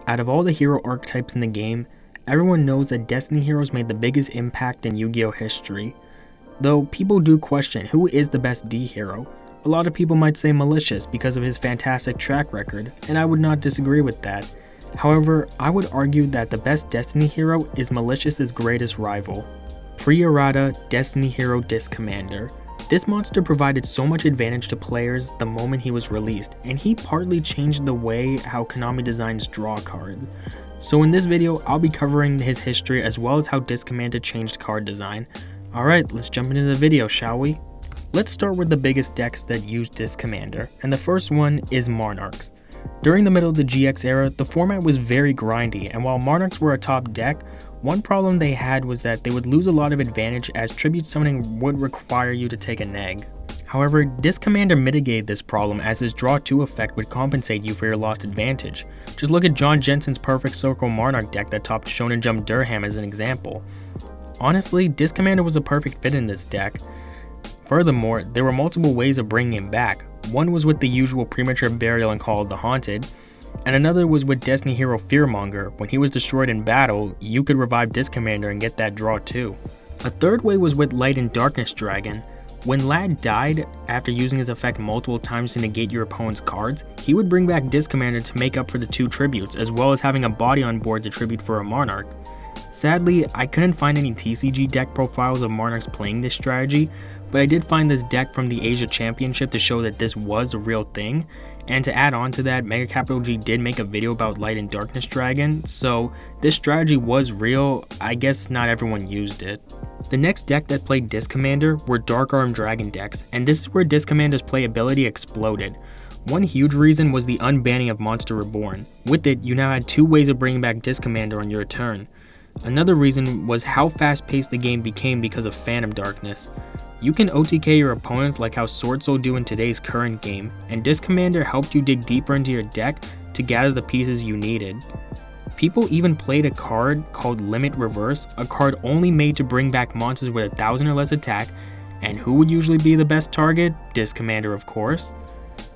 Out of all the hero archetypes in the game, everyone knows that Destiny heroes made the biggest impact in Yu-Gi-Oh history. Though people do question who is the best D hero. A lot of people might say Malicious because of his fantastic track record, and I would not disagree with that. However, I would argue that the best Destiny hero is Malicious's greatest rival. Pre-errata Destiny hero Disc Commander. This monster provided so much advantage to players the moment he was released, and he partly changed the way how Konami designs draw cards. So in this video, I'll be covering his history as well as how Disc Commander changed card design. Alright, let's jump into the video, shall we? Let's start with the biggest decks that use Disc Commander, and the first one is Monarchs. During the middle of the GX era, the format was very grindy, and while Monarchs were a top deck, one problem they had was that they would lose a lot of advantage as tribute summoning would require you to take a neg. However, Disc Commander mitigated this problem as his Draw 2 effect would compensate you for your lost advantage. Just look at John Jensen's Perfect Circle Monarch deck that topped Shonen Jump Durham as an example. Honestly, Disc Commander was a perfect fit in this deck. Furthermore, there were multiple ways of bringing him back. One was with the usual premature burial and Call of the Haunted, and another was with Destiny hero Fearmonger. When he was destroyed in battle, you could revive Disc Commander and get that draw too. A third way was with Light and Darkness Dragon. When Lad died after using his effect multiple times to negate your opponent's cards, he would bring back Disc Commander to make up for the two tributes, as well as having a body on board to tribute for a Monarch. Sadly, I couldn't find any TCG deck profiles of Monarchs playing this strategy, but I did find this deck from the Asia Championship to show that this was a real thing. And to add on to that, Mega Capital G did make a video about Light and Darkness Dragon, so this strategy was real. I guess not everyone used it. The next deck that played Disc Commander were Dark Arm Dragon decks, and this is where Disc Commander's playability exploded. One huge reason was the unbanning of Monster Reborn. With it, you now had two ways of bringing back Disc Commander on your turn. Another reason was how fast-paced the game became because of Phantom Darkness. You can OTK your opponents like how Sword Soul do in today's current game, and Disc Commander helped you dig deeper into your deck to gather the pieces you needed. People even played a card called Limit Reverse, a card only made to bring back monsters with 1000 or less attack, and who would usually be the best target? Disc Commander, of course.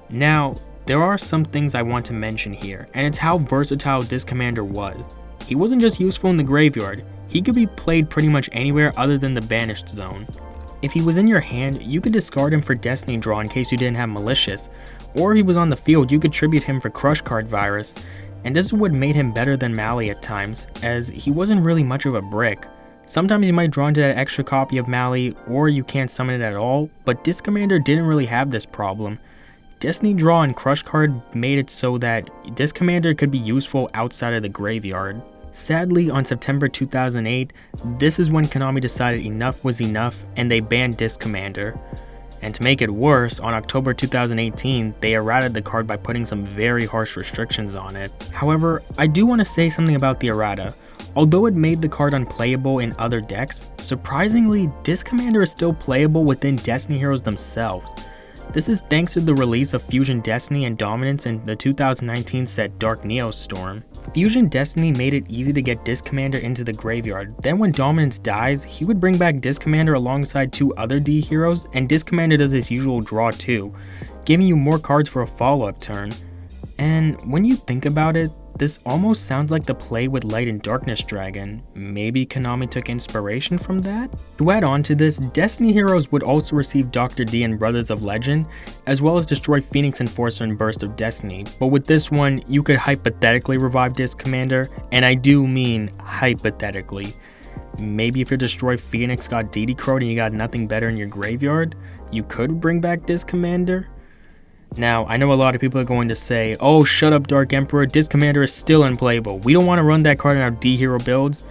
Now, there are some things I want to mention here, and it's how versatile Disc Commander was. He wasn't just useful in the graveyard, he could be played pretty much anywhere other than the banished zone. If he was in your hand, you could discard him for Destiny Draw in case you didn't have Malicious, or if he was on the field, you could tribute him for Crush Card Virus, and this is what made him better than Mali at times, as he wasn't really much of a brick. Sometimes you might draw into that extra copy of Mali, or you can't summon it at all, but Disc Commander didn't really have this problem. Destiny Draw and Crush Card made it so that Disc Commander could be useful outside of the graveyard. Sadly, on September 2008, this is when Konami decided enough was enough and they banned Disc Commander. And to make it worse, on October 2018, they errated the card by putting some very harsh restrictions on it. However, I do want to say something about the errata. Although it made the card unplayable in other decks, surprisingly, Disc Commander is still playable within Destiny heroes themselves. This is thanks to the release of Fusion Destiny and Dominance in the 2019 set Dark Neo Storm. Fusion Destiny made it easy to get Disc Commander into the graveyard, then when Dominance dies, he would bring back Disc Commander alongside two other D heroes, and Disc Commander does his usual draw too, giving you more cards for a follow-up turn. And when you think about it, this almost sounds like the play with Light and Darkness Dragon. Maybe Konami took inspiration from that? To add on to this, Destiny heroes would also receive Dr. D and Brothers of Legend, as well as destroy Phoenix Enforcer and Burst of Destiny. But with this one, you could hypothetically revive Disc Commander, and I do mean hypothetically. Maybe if your Destroy Phoenix got DD Crowed and you got nothing better in your graveyard, you could bring back Disc Commander? Now, I know a lot of people are going to say, oh shut up Dark Emperor, Disc Commander is still unplayable, we don't want to run that card in our D hero builds.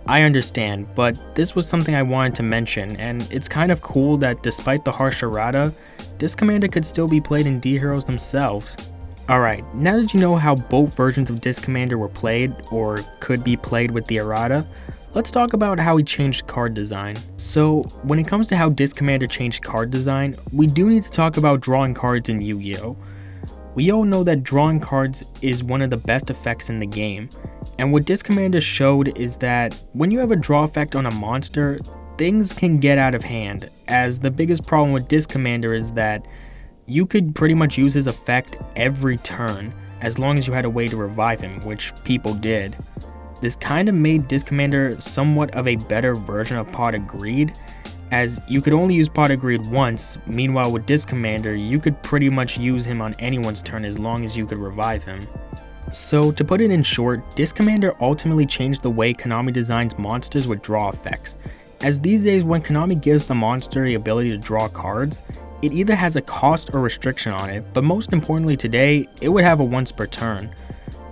I understand, but this was something I wanted to mention, and it's kind of cool that despite the harsh errata, Disc Commander could still be played in D heroes themselves. Alright, now that you know how both versions of Disc Commander were played, or could be played with the errata, let's talk about how he changed card design. So, when it comes to how Disc Commander changed card design, we do need to talk about drawing cards in Yu-Gi-Oh! We all know that drawing cards is one of the best effects in the game, and what Disc Commander showed is that when you have a draw effect on a monster, things can get out of hand, as the biggest problem with Disc Commander is that you could pretty much use his effect every turn. as long as you had a way to revive him, which people did. This kind of made Disc Commander somewhat of a better version of Pot of Greed, as you could only use Pot of Greed once. Meanwhile with Disc Commander, you could pretty much use him on anyone's turn as long as you could revive him. So to put it in short, Disc Commander ultimately changed the way Konami designs monsters with draw effects, as these days when Konami gives the monster the ability to draw cards, it either has a cost or restriction on it, but most importantly today, it would have a once per turn.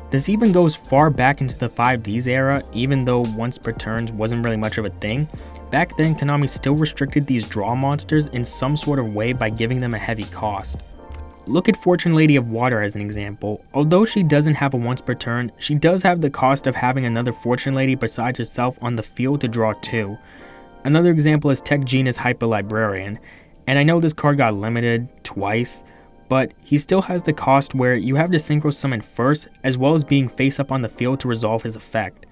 This even goes far back into the 5Ds era, even though once per turns wasn't really much of a thing. Back then, Konami still restricted these draw monsters in some sort of way by giving them a heavy cost. Look at Fortune Lady of Water as an example. Although she doesn't have a once per turn, she does have the cost of having another Fortune Lady besides herself on the field to draw 2. Another example is Tech Genius Hyper Librarian, and I know this card got limited twice, but he still has the cost where you have to synchro summon first, as well as being face up on the field to resolve his effect.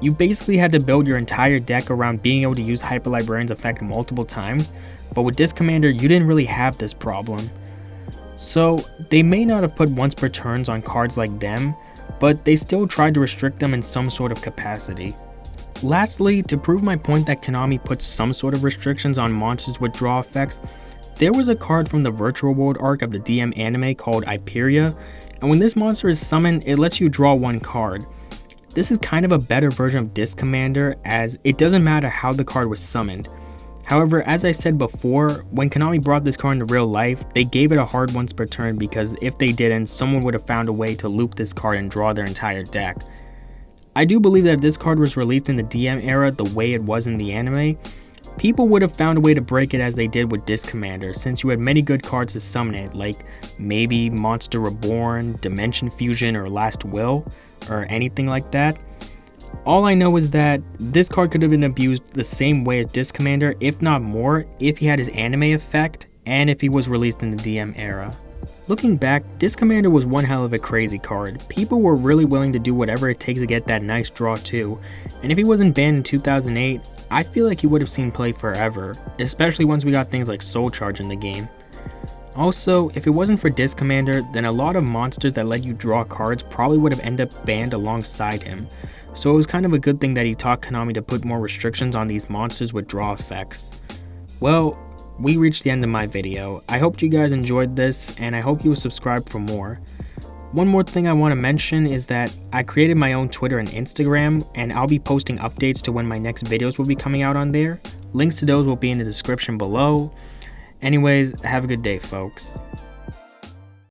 You basically had to build your entire deck around being able to use Hyper Librarian's effect multiple times, but with Disc Commander you didn't really have this problem. So they may not have put once per turns on cards like them, but they still tried to restrict them in some sort of capacity. Lastly, to prove my point that Konami puts some sort of restrictions on monsters with draw effects, there was a card from the Virtual World arc of the DM anime called Hyperia, and when this monster is summoned, it lets you draw 1 card. This is kind of a better version of Disc Commander, as it doesn't matter how the card was summoned. However, as I said before, when Konami brought this card into real life, they gave it a hard once per turn because if they didn't, someone would have found a way to loop this card and draw their entire deck. I do believe that if this card was released in the DM era the way it was in the anime, people would have found a way to break it as they did with Disc Commander, since you had many good cards to summon it, like maybe Monster Reborn, Dimension Fusion, or Last Will, or anything like that. All I know is that this card could have been abused the same way as Disc Commander, if not more, if he had his anime effect, and if he was released in the DM era. Looking back, Disc Commander was one hell of a crazy card. People were really willing to do whatever it takes to get that nice draw too, and if he wasn't banned in 2008, I feel like he would have seen play forever, especially once we got things like Soul Charge in the game. Also, if it wasn't for Disc Commander, then a lot of monsters that let you draw cards probably would have ended up banned alongside him, so it was kind of a good thing that he taught Konami to put more restrictions on these monsters with draw effects. Well, we reached the end of my video. I hope you guys enjoyed this, and I hope you will subscribe for more. One more thing I want to mention is that I created my own Twitter and Instagram, and I'll be posting updates to when my next videos will be coming out on there. Links to those will be in the description below. Anyways, have a good day, folks.